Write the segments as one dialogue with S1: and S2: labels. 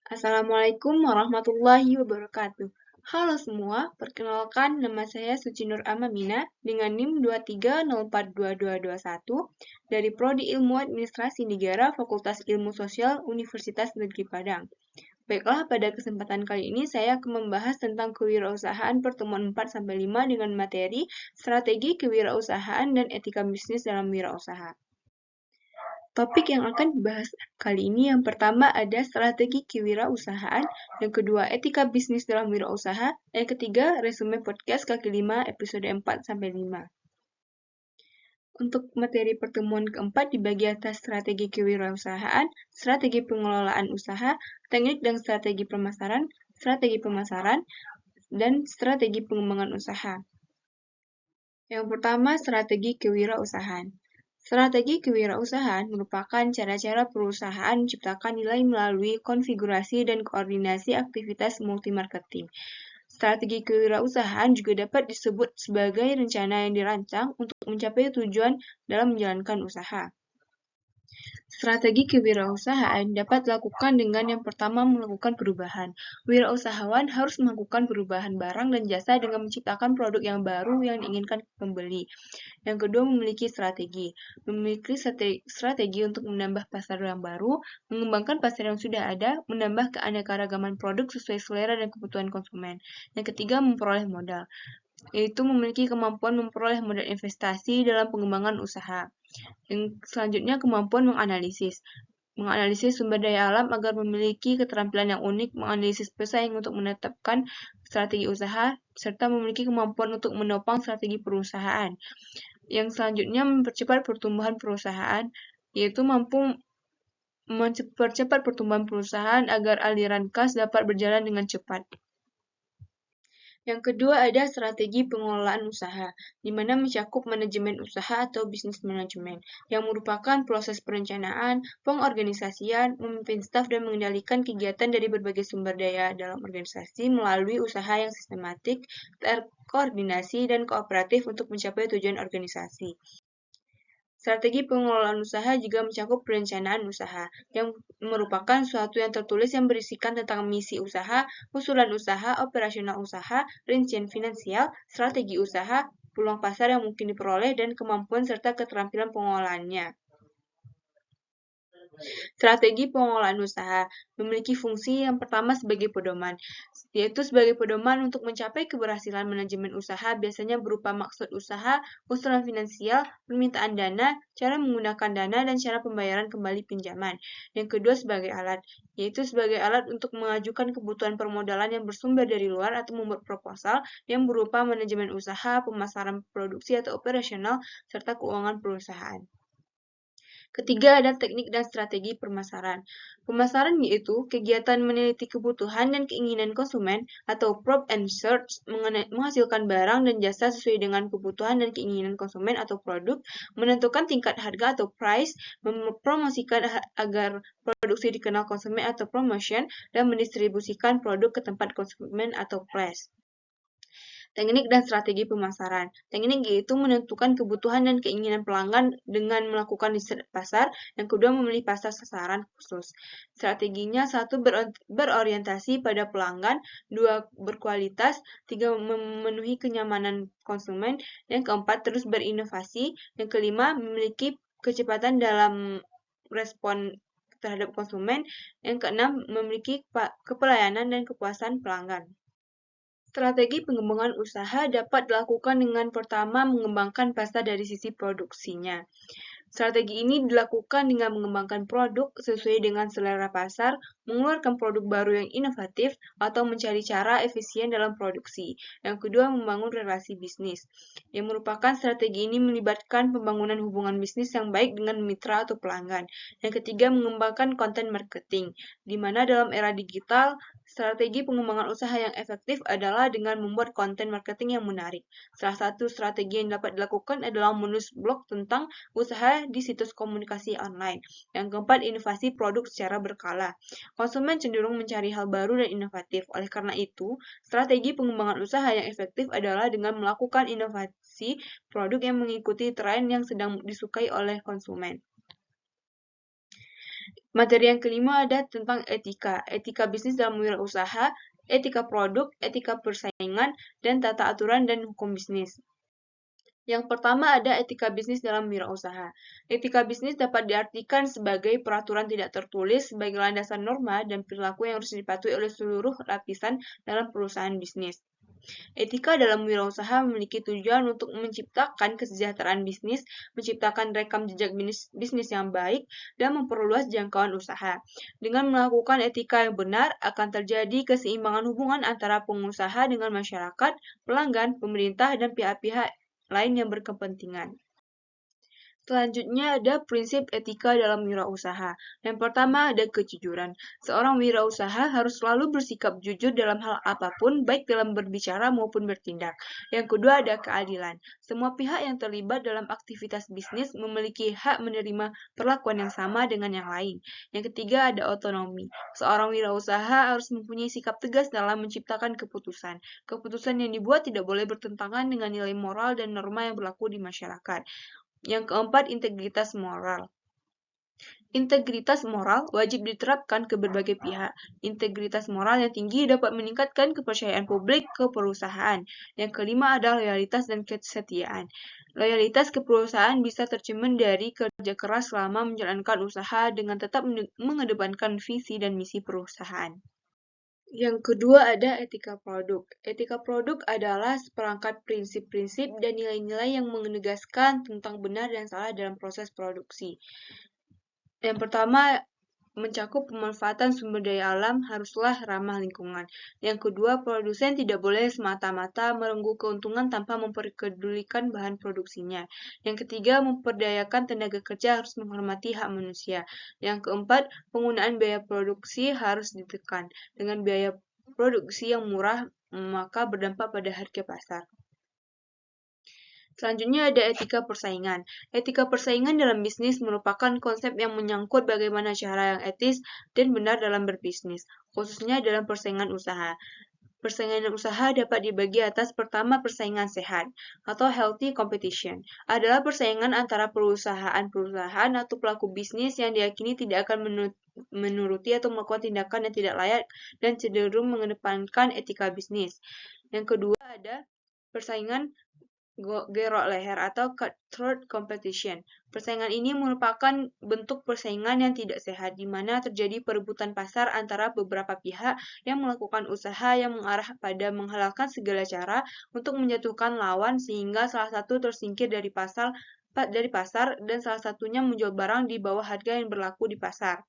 S1: Assalamualaikum warahmatullahi wabarakatuh. Halo semua, perkenalkan nama saya Suci Nur Amamina dengan NIM 23042221 dari Prodi Ilmu Administrasi Negara Fakultas Ilmu Sosial Universitas Negeri Padang. Baiklah, pada kesempatan kali ini saya akan membahas tentang kewirausahaan pertemuan 4-5 dengan materi strategi kewirausahaan dan etika bisnis dalam wirausaha. Topik yang akan dibahas kali ini yang pertama ada strategi kewirausahaan, yang kedua etika bisnis dalam wirausaha, yang ketiga resume podcast kaki 5 episode 4-5. Untuk materi pertemuan keempat dibagi atas strategi kewirausahaan, strategi pengelolaan usaha, teknik dan strategi pemasaran, dan strategi pengembangan usaha. Yang pertama, strategi kewirausahaan. Strategi kewirausahaan merupakan cara-cara perusahaan menciptakan nilai melalui konfigurasi dan koordinasi aktivitas multi-marketing. Strategi kewirausahaan juga dapat disebut sebagai rencana yang dirancang untuk mencapai tujuan dalam menjalankan usaha. Strategi kewirausahaan dapat dilakukan dengan yang pertama melakukan perubahan. Wirausahawan harus melakukan perubahan barang dan jasa dengan menciptakan produk yang baru yang diinginkan pembeli. Yang kedua, memiliki strategi. Memiliki strategi untuk menambah pasar yang baru, mengembangkan pasar yang sudah ada, menambah keanekaragaman produk sesuai selera dan kebutuhan konsumen. Yang ketiga, memperoleh modal, yaitu memiliki kemampuan memperoleh modal investasi dalam pengembangan usaha. Yang selanjutnya, kemampuan menganalisis. Menganalisis sumber daya alam agar memiliki keterampilan yang unik, menganalisis pesaing untuk menetapkan strategi usaha, serta memiliki kemampuan untuk menopang strategi perusahaan. Yang selanjutnya, mempercepat pertumbuhan perusahaan, yaitu mampu mempercepat pertumbuhan perusahaan agar aliran kas dapat berjalan dengan cepat. Yang kedua ada strategi pengelolaan usaha, di mana mencakup manajemen usaha atau bisnis manajemen, yang merupakan proses perencanaan, pengorganisasian, memimpin staf dan mengendalikan kegiatan dari berbagai sumber daya dalam organisasi melalui usaha yang sistematik, terkoordinasi, dan kooperatif untuk mencapai tujuan organisasi. Strategi pengelolaan usaha juga mencakup perencanaan usaha, yang merupakan suatu yang tertulis yang berisikan tentang misi usaha, usulan usaha, operasional usaha, rincian finansial, strategi usaha, peluang pasar yang mungkin diperoleh, dan kemampuan serta keterampilan pengelolaannya. Strategi pengelolaan usaha memiliki fungsi yang pertama sebagai pedoman, yaitu sebagai pedoman untuk mencapai keberhasilan manajemen usaha biasanya berupa maksud usaha, usulan finansial, permintaan dana, cara menggunakan dana, dan cara pembayaran kembali pinjaman. Yang kedua sebagai alat, yaitu sebagai alat untuk mengajukan kebutuhan permodalan yang bersumber dari luar atau membuat proposal yang berupa manajemen usaha, pemasaran produksi atau operasional, serta keuangan perusahaan. Ketiga ada teknik dan strategi pemasaran. Pemasaran yaitu kegiatan meneliti kebutuhan dan keinginan konsumen atau probe and search menghasilkan barang dan jasa sesuai dengan kebutuhan dan keinginan konsumen atau produk, menentukan tingkat harga atau price, mempromosikan agar produksi dikenal konsumen atau promotion, dan mendistribusikan produk ke tempat konsumen atau place. Teknik dan strategi pemasaran. Teknik yaitu menentukan kebutuhan dan keinginan pelanggan dengan melakukan riset pasar. Yang kedua, memilih pasar sasaran khusus. Strateginya, satu, berorientasi pada pelanggan, dua, berkualitas, tiga, memenuhi kenyamanan konsumen, yang keempat, terus berinovasi, yang kelima, memiliki kecepatan dalam respon terhadap konsumen, yang keenam, memiliki kepelayanan dan kepuasan pelanggan. Strategi pengembangan usaha dapat dilakukan dengan pertama mengembangkan pasar dari sisi produksinya. Strategi ini dilakukan dengan mengembangkan produk sesuai dengan selera pasar, mengeluarkan produk baru yang inovatif, atau mencari cara efisien dalam produksi. Yang kedua, membangun relasi bisnis, yang merupakan strategi ini melibatkan pembangunan hubungan bisnis yang baik dengan mitra atau pelanggan. Yang ketiga, mengembangkan konten marketing, di mana dalam era digital, strategi pengembangan usaha yang efektif adalah dengan membuat konten marketing yang menarik. Salah satu strategi yang dapat dilakukan adalah menulis blog tentang usaha di situs komunikasi online. Yang keempat, inovasi produk secara berkala. Konsumen cenderung mencari hal baru dan inovatif. Oleh karena itu, strategi pengembangan usaha yang efektif adalah dengan melakukan inovasi produk yang mengikuti tren yang sedang disukai oleh konsumen. Materi yang kelima ada tentang etika. Etika bisnis dalam wirausaha, etika produk, etika persaingan, dan tata aturan dan hukum bisnis. Yang pertama ada etika bisnis dalam wirausaha. Etika bisnis dapat diartikan sebagai peraturan tidak tertulis sebagai landasan norma dan perilaku yang harus dipatuhi oleh seluruh lapisan dalam perusahaan bisnis. Etika dalam wirausaha memiliki tujuan untuk menciptakan kesejahteraan bisnis, menciptakan rekam jejak bisnis yang baik, dan memperluas jangkauan usaha. Dengan melakukan etika yang benar, akan terjadi keseimbangan hubungan antara pengusaha dengan masyarakat, pelanggan, pemerintah, dan pihak-pihak lain yang berkepentingan. Selanjutnya ada prinsip etika dalam wirausaha. Yang pertama ada kejujuran. Seorang wirausaha harus selalu bersikap jujur dalam hal apapun, baik dalam berbicara maupun bertindak. Yang kedua ada keadilan. Semua pihak yang terlibat dalam aktivitas bisnis memiliki hak menerima perlakuan yang sama dengan yang lain. Yang ketiga ada otonomi. Seorang wirausaha harus mempunyai sikap tegas dalam menciptakan keputusan. Keputusan yang dibuat tidak boleh bertentangan dengan nilai moral dan norma yang berlaku di masyarakat. Yang keempat, integritas moral. Integritas moral wajib diterapkan ke berbagai pihak. Integritas moral yang tinggi dapat meningkatkan kepercayaan publik ke perusahaan. Yang kelima adalah loyalitas dan kesetiaan. Loyalitas ke perusahaan bisa tercermin dari kerja keras selama menjalankan usaha dengan tetap mengedepankan visi dan misi perusahaan. Yang kedua ada etika produk. Etika produk adalah seperangkat prinsip-prinsip dan nilai-nilai yang menegaskan tentang benar dan salah dalam proses produksi. Yang pertama, mencakup pemanfaatan sumber daya alam haruslah ramah lingkungan. Yang kedua, produsen tidak boleh semata-mata merengkuh keuntungan tanpa memperdulikan bahan produksinya. Yang ketiga, memperdayakan tenaga kerja harus menghormati hak manusia. Yang keempat, penggunaan biaya produksi harus ditekan. Dengan biaya produksi yang murah, maka berdampak pada harga pasar. Selanjutnya ada etika persaingan. Etika persaingan dalam bisnis merupakan konsep yang menyangkut bagaimana cara yang etis dan benar dalam berbisnis, khususnya dalam persaingan usaha. Persaingan usaha dapat dibagi atas pertama persaingan sehat atau healthy competition. Adalah persaingan antara perusahaan-perusahaan atau pelaku bisnis yang diyakini tidak akan menuruti atau melakukan tindakan yang tidak layak dan cenderung mengedepankan etika bisnis. Yang kedua ada persaingan gerok leher atau cutthroat competition. Persaingan ini merupakan bentuk persaingan yang tidak sehat, di mana terjadi perebutan pasar antara beberapa pihak yang melakukan usaha yang mengarah pada menghalalkan segala cara untuk menjatuhkan lawan sehingga salah satu tersingkir dari pasar dan salah satunya menjual barang di bawah harga yang berlaku di pasar.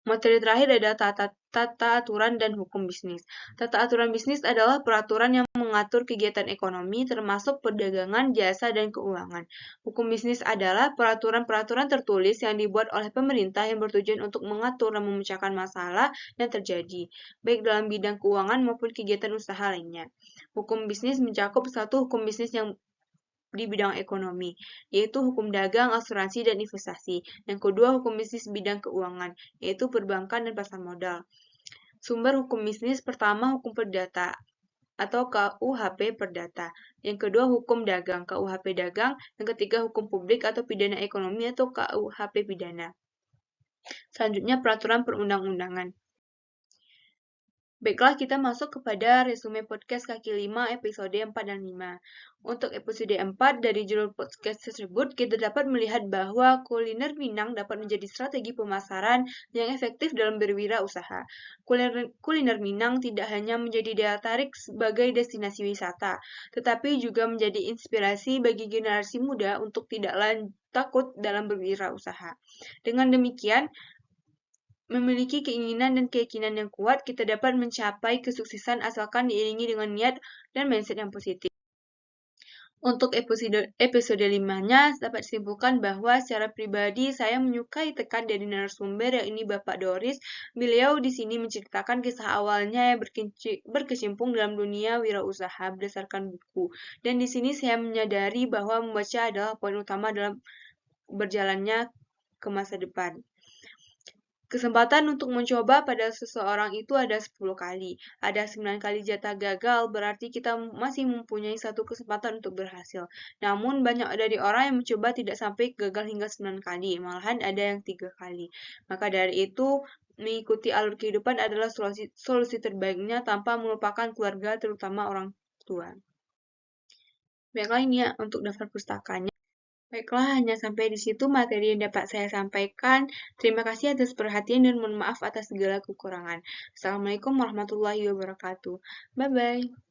S1: Materi terakhir adalah tata aturan dan hukum bisnis. Tata aturan bisnis adalah peraturan yang mengatur kegiatan ekonomi termasuk perdagangan, jasa, dan keuangan. Hukum bisnis adalah peraturan-peraturan tertulis yang dibuat oleh pemerintah yang bertujuan untuk mengatur dan memecahkan masalah yang terjadi, baik dalam bidang keuangan maupun kegiatan usaha lainnya. Hukum bisnis mencakup satu hukum bisnis yang di bidang ekonomi, yaitu hukum dagang, asuransi, dan investasi. Yang kedua, hukum bisnis bidang keuangan, yaitu perbankan dan pasar modal. Sumber hukum bisnis pertama hukum perdata atau KUHP Perdata. Yang kedua hukum dagang, KUHP Dagang. Yang ketiga hukum publik atau pidana ekonomi atau KUHP Pidana. Selanjutnya peraturan perundang-undangan. Baiklah, kita masuk kepada resume podcast kaki 5 episode 4 dan 5. Untuk episode 4 dari judul podcast tersebut, kita dapat melihat bahwa kuliner Minang dapat menjadi strategi pemasaran yang efektif dalam berwirausaha. Kuliner Minang tidak hanya menjadi daya tarik sebagai destinasi wisata, tetapi juga menjadi inspirasi bagi generasi muda untuk tidak takut dalam berwirausaha. Dengan demikian, memiliki keinginan dan keyakinan yang kuat, kita dapat mencapai kesuksesan asalkan diiringi dengan niat dan mindset yang positif. Untuk episode 5-nya dapat disimpulkan bahwa secara pribadi saya menyukai tekan dari narasumber yakni Bapak Doris. Beliau di sini menceritakan kisah awalnya yang berkecimpung dalam dunia wirausaha berdasarkan buku. Dan di sini saya menyadari bahwa membaca adalah poin utama dalam berjalannya ke masa depan. Kesempatan untuk mencoba pada seseorang itu ada 10 kali. Ada 9 kali jatah gagal, berarti kita masih mempunyai satu kesempatan untuk berhasil. Namun banyak dari orang yang mencoba tidak sampai gagal hingga 9 kali, malahan ada yang 3 kali. Maka dari itu, mengikuti alur kehidupan adalah solusi terbaiknya tanpa melupakan keluarga, terutama orang tua. Baiklah ini ya untuk daftar pustakanya. Baiklah, hanya sampai di situ materi yang dapat saya sampaikan. Terima kasih atas perhatian dan mohon maaf atas segala kekurangan. Assalamualaikum warahmatullahi wabarakatuh. Bye-bye.